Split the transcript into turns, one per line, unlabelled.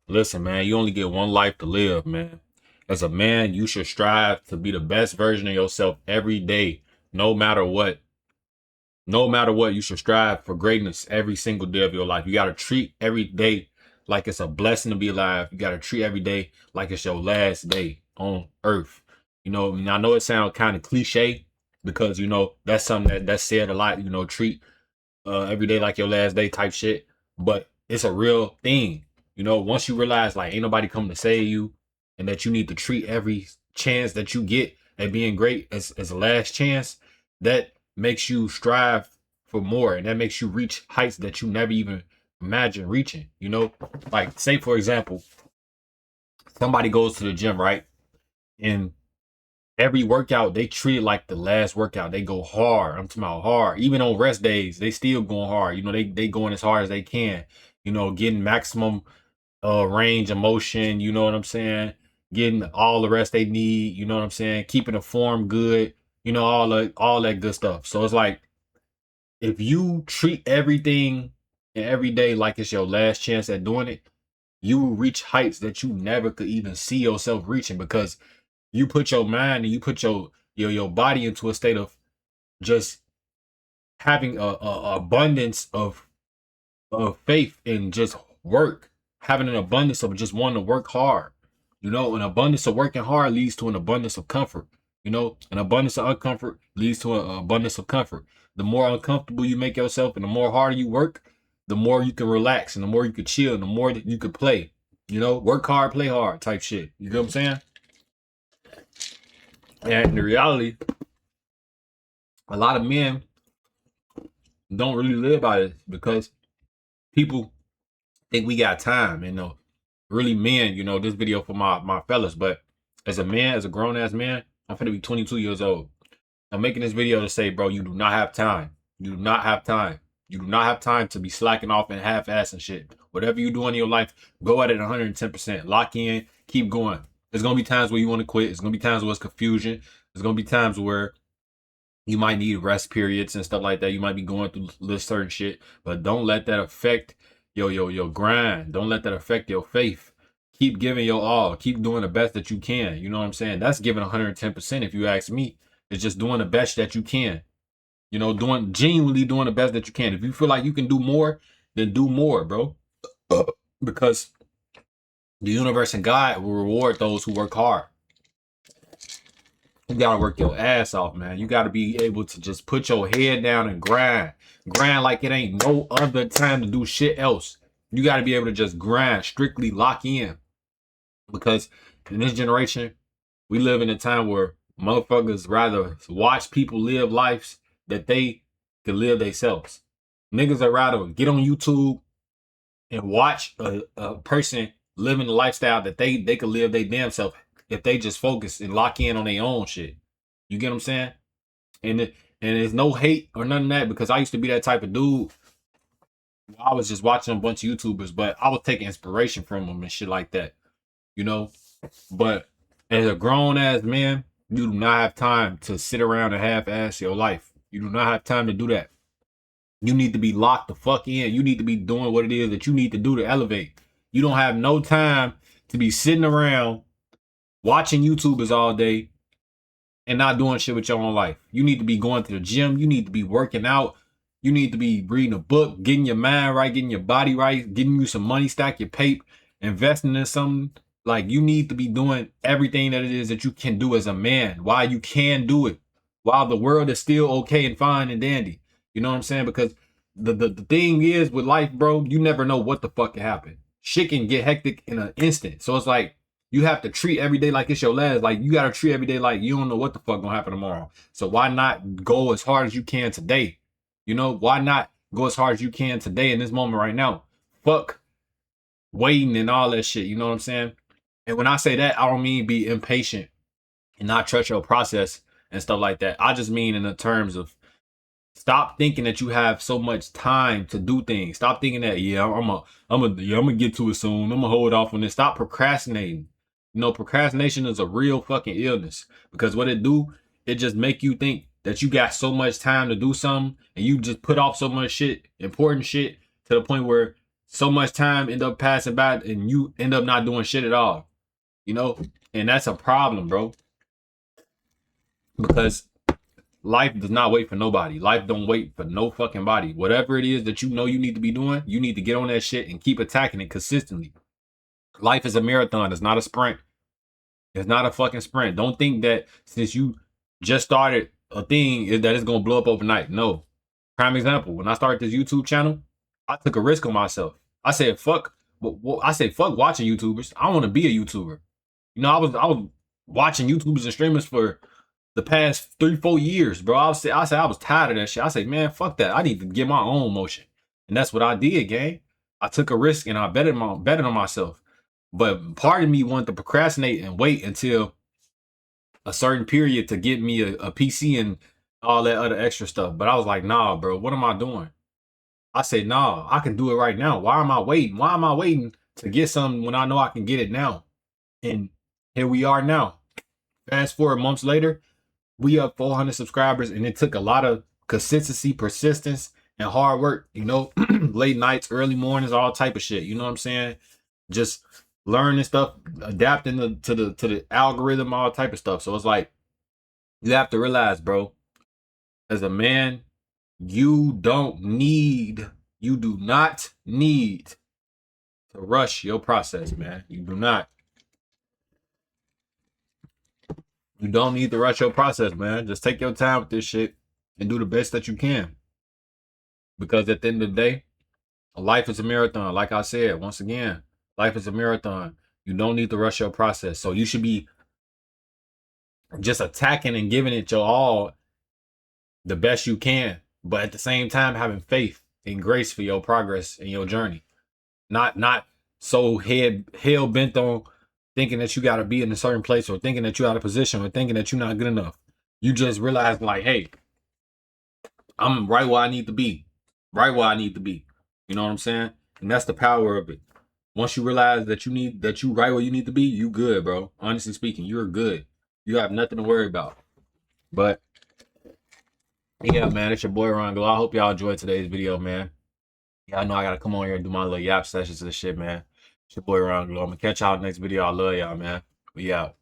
Listen, man, you only get one life to live, man. As a man, you should strive to be the best version of yourself every day, no matter what. No matter what, you should strive for greatness every single day of your life. You got to treat every day like it's a blessing to be alive. You got to treat every day like it's your last day on earth. And I know it sounds kind of cliche because, that's something that's said a lot, treat every day like your last day type shit. But it's a real thing. Once you realize like ain't nobody coming to save you and that you need to treat every chance that you get at being great as a last chance, that makes you strive for more and that makes you reach heights that you never even imagined reaching. Like say for example, somebody goes to the gym, right? And every workout they treat it like the last workout. They go hard. I'm talking about hard. Even on rest days, they still going hard. They going as hard as they can. Getting maximum range of motion. You know what I'm saying? Getting all the rest they need. You know what I'm saying? Keeping the form good. All that good stuff. So it's like if you treat everything and every day like it's your last chance at doing it, you will reach heights that you never could even see yourself reaching because you put your mind and you put your body into a state of just having a abundance of faith and just work, having an abundance of just wanting to work hard. An abundance of working hard leads to an abundance of comfort. An abundance of uncomfort leads to an abundance of comfort. The more uncomfortable you make yourself and the more harder you work, the more you can relax and the more you can chill and the more that you can play. Work hard, play hard type shit. You know what I'm saying? And the reality, a lot of men don't really live by it because people think we got time. Really men, this video for my fellas, but as a man, as a grown ass man, I'm finna be 22 years old. I'm making this video to say, bro, you do not have time. You do not have time. You do not have time to be slacking off and half-assing shit. Whatever you do in your life, go at it 110%. Lock in, keep going. There's gonna be times where you want to quit. There's gonna be times where it's confusion. There's gonna be times where you might need rest periods and stuff like that. You might be going through this certain shit, but don't let that affect your grind. Don't let that affect your faith. Keep giving your all. Keep doing the best that you can. You know what I'm saying? That's giving 110% if you ask me. It's just doing the best that you can. Genuinely doing the best that you can. If you feel like you can do more, then do more, bro. Because the universe and God will reward those who work hard. You gotta work your ass off, man. You gotta be able to just put your head down and grind. Grind like it ain't no other time to do shit else. You gotta be able to just grind, strictly lock in. Because in this generation, we live in a time where motherfuckers rather watch people live lives that they can live themselves. Niggas are rather get on YouTube and watch a person living the lifestyle that they could live their damn self if they just focus and lock in on their own shit. You get what I'm saying? And there's no hate or none of that because I used to be that type of dude. I was just watching a bunch of YouTubers, but I was taking inspiration from them and shit like that. But as a grown ass man, you do not have time to sit around and half-ass your life. You do not have time to do that. You need to be locked the fuck in. You need to be doing what it is that you need to do to elevate. You don't have no time to be sitting around watching YouTubers all day and not doing shit with your own life. You need to be going to the gym. You need to be working out. You need to be reading a book, getting your mind right, getting your body right, getting you some money, stack your paper, investing in something. Like you need to be doing everything that it is that you can do as a man while you can do it, while the world is still okay and fine and dandy. You know what I'm saying? Because the thing is with life, bro, you never know what the fuck can happen. Shit can get hectic in an instant. So it's like you have to treat every day like it's your last. Like you gotta treat every day like you don't know what the fuck gonna happen tomorrow. So why not go as hard as you can today? Why not go as hard as you can today in this moment right now? Fuck waiting and all that shit. You know what I'm saying? And when I say that, I don't mean be impatient and not trust your process and stuff like that. I just mean in the terms of stop thinking that you have so much time to do things. Stop thinking that, yeah, I'm gonna get to it soon. I'm gonna hold off on this. Stop procrastinating. Procrastination is a real fucking illness because what it do, it just make you think that you got so much time to do something and you just put off so much shit, important shit to the point where so much time end up passing by and you end up not doing shit at all, you know? And that's a problem, bro. Because life does not wait for nobody. Life don't wait for no fucking body. Whatever it is that you know you need to be doing, you need to get on that shit and keep attacking it consistently. Life is a marathon. It's not a sprint. It's not a fucking sprint. Don't think that since you just started a thing is that it's gonna blow up overnight. No. Prime example, when I started this YouTube channel, I took a risk on myself. I said fuck. I said fuck watching YouTubers. I want to be a YouTuber. You know, I was watching YouTubers and streamers for the past 3-4 years, bro. I said I was tired of that shit. I said, man, fuck that. I need to get my own motion, and that's what I did, gang. I took a risk and I betted on myself. But part of me wanted to procrastinate and wait until a certain period to get me a PC and all that other extra stuff. But I was like, nah, bro, what am I doing? I said, nah, I can do it right now. Why am I waiting? Why am I waiting to get something when I know I can get it now? And here we are now. Fast forward months later, we up 400 subscribers, and it took a lot of consistency, persistence, and hard work, you know, late nights, early mornings, all type of shit. You know what I'm saying? Just learning stuff, adapting to the algorithm, all type of stuff. So it's like, you have to realize, bro, as a man, you do not need to rush your process, man. You do not. You don't need to rush your process, man. Just take your time with this shit and do the best that you can. Because at the end of the day, life is a marathon. Like I said, once again, life is a marathon. You don't need to rush your process. So you should be just attacking and giving it your all the best you can. But at the same time, having faith and grace for your progress and your journey. Not so hell bent on thinking that you got to be in a certain place or thinking that you're out of position or thinking that you're not good enough. You just realize like, hey, I'm right where I need to be. Right where I need to be. You know what I'm saying? And that's the power of it. Once you realize that you right where you need to be, you good, bro. Honestly speaking, you're good. You have nothing to worry about. But yeah, man, it's your boy Rongloo. I hope y'all enjoyed today's video, man. Yeah, I know I gotta come on here and do my little yap sessions and shit, man. It's your boy Rongloo. I'm gonna catch y'all next video. I love y'all, man. We out.